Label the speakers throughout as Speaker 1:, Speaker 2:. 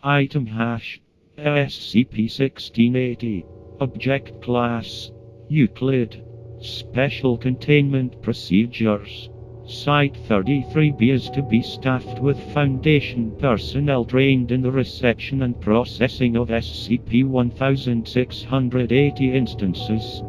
Speaker 1: Item hash SCP-1680. Object Class Euclid. Special Containment Procedures. Site-33B is to be staffed with Foundation personnel trained in the reception and processing of SCP-1680 instances.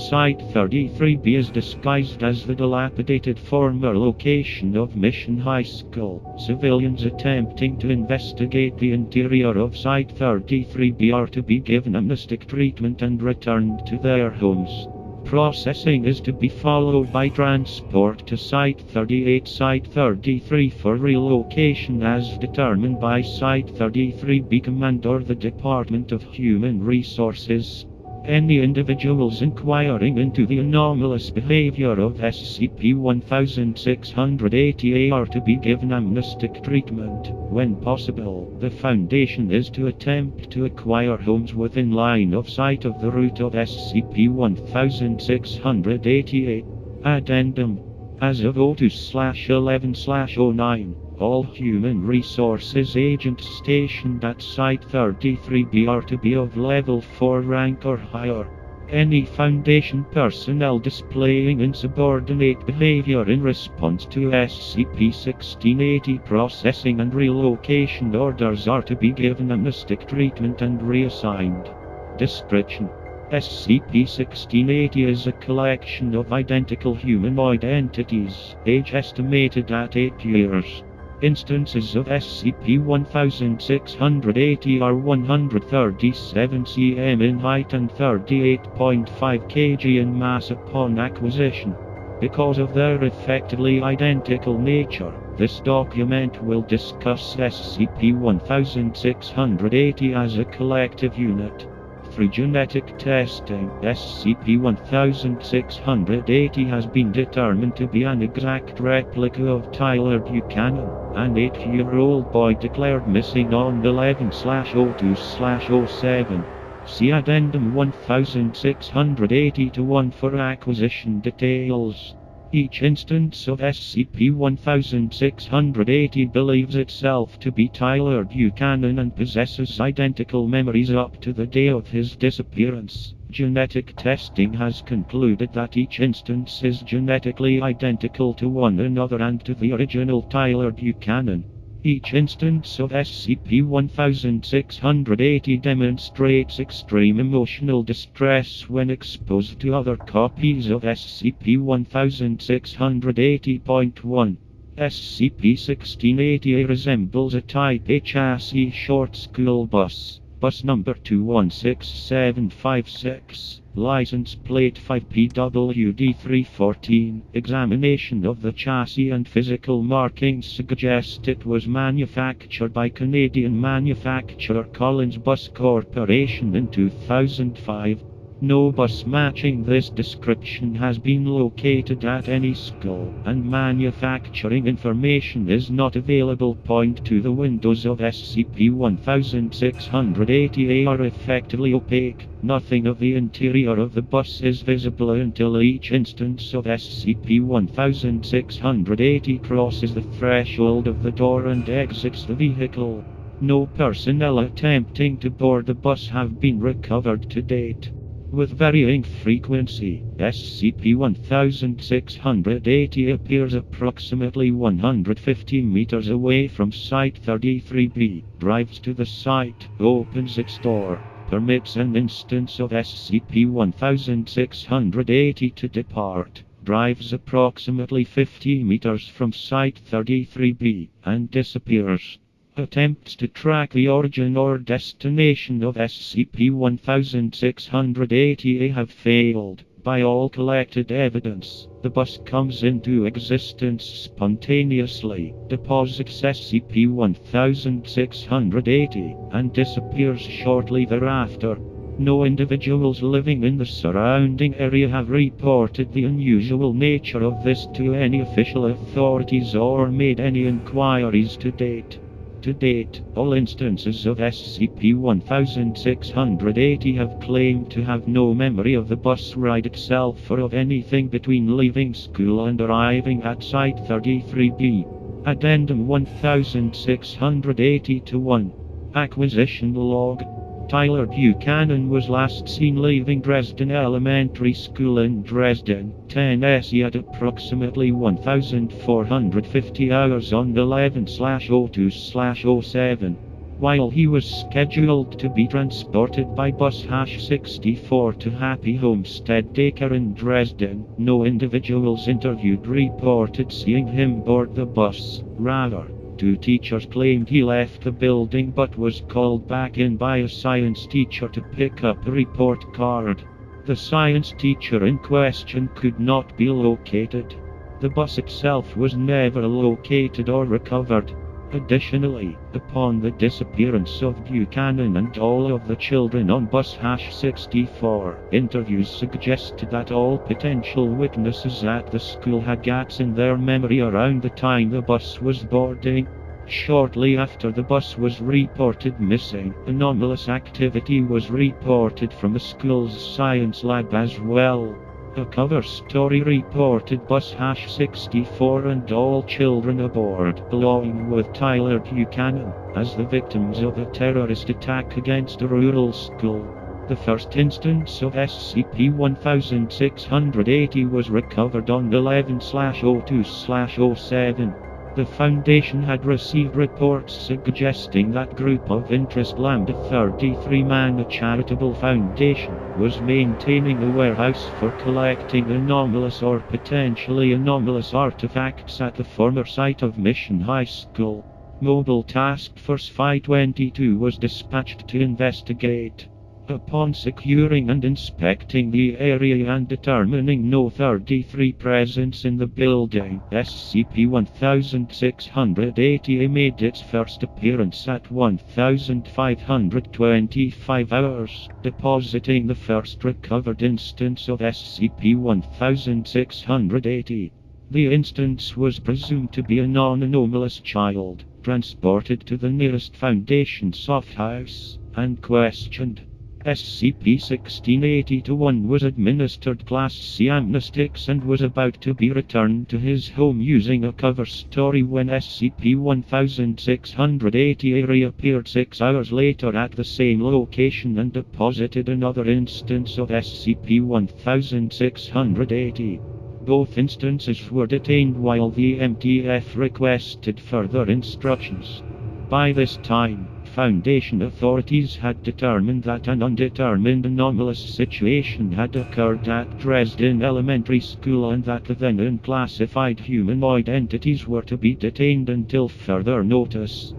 Speaker 1: Site-33B is disguised as the dilapidated former location of Mission High School. Civilians attempting to investigate the interior of Site-33B are to be given amnestic treatment and returned to their homes. Processing is to be followed by transport to Site-38, Site-33 for relocation as determined by Site-33B Command or the Department of Human Resources. Any individuals inquiring into the anomalous behavior of SCP-1680 are to be given amnestic treatment. When possible, the Foundation is to attempt to acquire homes within line of sight of the route of SCP-1688. Addendum. As of 02/11/09, all Human Resources agents stationed at Site-33B are to be of Level 4 rank or higher. Any Foundation personnel displaying insubordinate behavior in response to SCP-1680 processing and relocation orders are to be given amnestic treatment and reassigned. Description: SCP-1680 is a collection of identical humanoid entities, age estimated at 8 years. Instances of SCP-1680 are 137 cm in height and 38.5 kg in mass upon acquisition. Because of their effectively identical nature, this document will discuss SCP-1680 as a collective unit. Through genetic testing, SCP-1680 has been determined to be an exact replica of Tyler Buchanan, an 8-year-old boy declared missing on 11/02/07. See Addendum 1680-1 for acquisition details. Each instance of SCP-1680 believes itself to be Tyler Buchanan and possesses identical memories up to the day of his disappearance. Genetic testing has concluded that each instance is genetically identical to one another and to the original Tyler Buchanan. Each instance of SCP-1680 demonstrates extreme emotional distress when exposed to other copies of SCP-1680.1. SCP-1680 resembles a Type A chassis short school bus. Bus number 216756, license plate 5PWD314. Examination of the chassis and physical markings suggest it was manufactured by Canadian manufacturer Collins Bus Corporation in 2005. No bus matching this description has been located at any school, and manufacturing information is not available. Point to the windows of SCP-1680 are effectively opaque. Nothing of the interior of the bus is visible until each instance of SCP-1680 crosses the threshold of the door and exits the vehicle. No personnel attempting to board the bus have been recovered to date. With varying frequency, SCP-1680 appears approximately 150 meters away from Site-33B, drives to the site, opens its door, permits an instance of SCP-1680 to depart, drives approximately 50 meters from Site-33B, and disappears. Attempts to track the origin or destination of SCP-1680 have failed. By all collected evidence, the bus comes into existence spontaneously, deposits SCP-1680, and disappears shortly thereafter. No individuals living in the surrounding area have reported the unusual nature of this to any official authorities or made any inquiries to date. To date, all instances of SCP-1680 have claimed to have no memory of the bus ride itself or of anything between leaving school and arriving at Site-33B. Addendum 1680-1. Acquisition log. Tyler Buchanan was last seen leaving Dresden Elementary School in Dresden, Tennessee at approximately 1,450 hours on 11/02/07. While he was scheduled to be transported by bus #64 to Happy Homestead Daycare in Dresden, no individuals interviewed reported seeing him board the bus. Rather, 2 teachers claimed he left the building but was called back in by a science teacher to pick up a report card. The science teacher in question could not be located. The bus itself was never located or recovered. Additionally, upon the disappearance of Buchanan and all of the children on bus #64, interviews suggested that all potential witnesses at the school had gaps in their memory around the time the bus was boarding. Shortly after the bus was reported missing, anomalous activity was reported from the school's science lab as well. A cover story reported bus #64 and all children aboard, along with Tyler Buchanan, as the victims of a terrorist attack against a rural school. The first instance of SCP-1680 was recovered on 11/02/07. The Foundation had received reports suggesting that Group of Interest Lambda 33 Man, a charitable foundation, was maintaining a warehouse for collecting anomalous or potentially anomalous artifacts at the former site of Mission High School. Mobile Task Force Phi-22 was dispatched to investigate. Upon securing and inspecting the area and determining no 33 presence in the building, SCP-1680 made its first appearance at 1,525 hours, depositing the first recovered instance of SCP-1680. The instance was presumed to be a non-anomalous child, transported to the nearest Foundation soft house, and questioned. SCP-1680-1 was administered Class C amnestics and was about to be returned to his home using a cover story when SCP-1680 reappeared 6 hours later at the same location and deposited another instance of SCP-1680. Both instances were detained while the MTF requested further instructions. By this time, Foundation authorities had determined that an undetermined anomalous situation had occurred at Dresden Elementary School and that the then unclassified humanoid entities were to be detained until further notice.